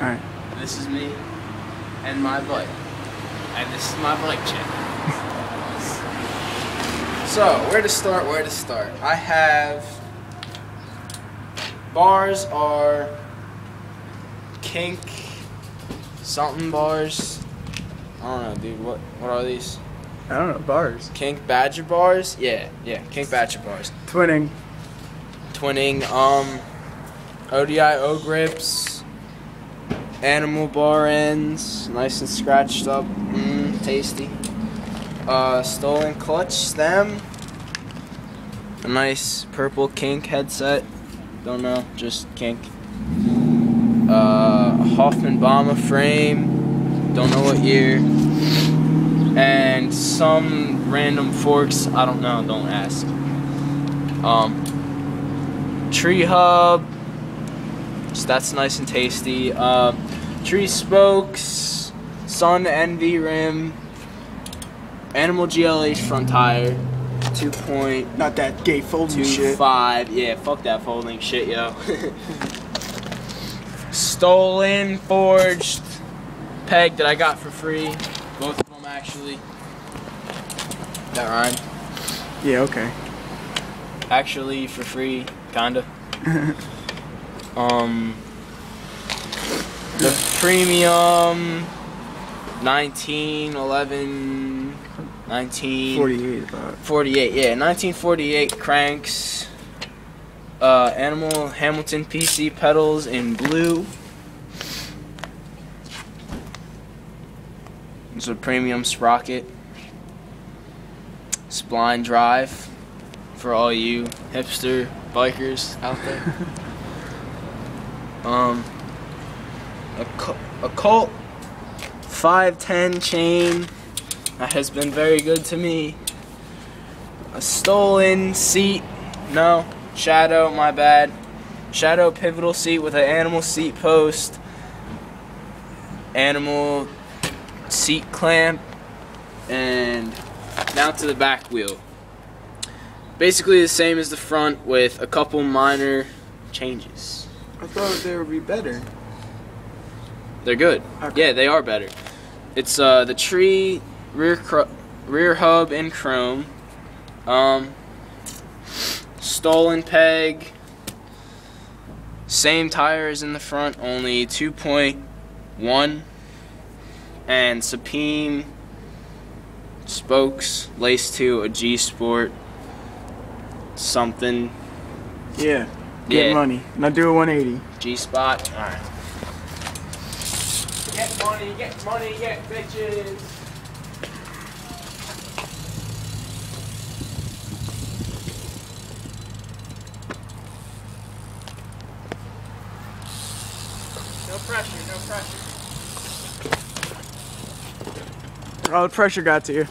Alright. This is me and my bike. And this is my bike check. So, where to start, where to start? I have... Bars are... Kink... Something bars. I don't know, dude. What are these? I don't know, bars. Kink Badger bars? Yeah, Kink Badger bars. Twinning. ODI O grips. Animal bar ends. Nice and scratched up. Tasty. Stolen clutch stem. A nice purple Kink headset. Don't know, just Kink. Hoffman Bomber frame. Don't know what year. And some random forks. I don't know, don't ask. Tree hub. So that's nice and tasty. Tree spokes. Sun Envy rim. Animal GLH front tire. 2.25. Not that gay folding shit. Yeah, fuck that folding shit, yo. Stolen forged peg that I got for free. Both of them actually. That rhyme. Yeah, okay. Actually for free, kinda. The premium 48 about. 48, yeah, 1948 cranks. Animal Hamilton PC pedals in blue. It's a premium sprocket. Spline drive for all you hipster bikers out there. A Colt 510 chain that has been very good to me. A stolen seat, no, Shadow, my bad. Shadow pivotal seat with an animal seat post, animal seat clamp, and mount to the back wheel. Basically the same as the front with a couple minor changes. I thought they would be better. They're good. Okay. Yeah, they are better. It's the tree rear hub in chrome. Stolen peg. Same tires in the front, only 2.1. And Supreme spokes laced to a G Sport something. Yeah. Get money. Now do a 180. G spot. Alright. Get money, get bitches. No pressure, no pressure. Oh, the pressure got to you.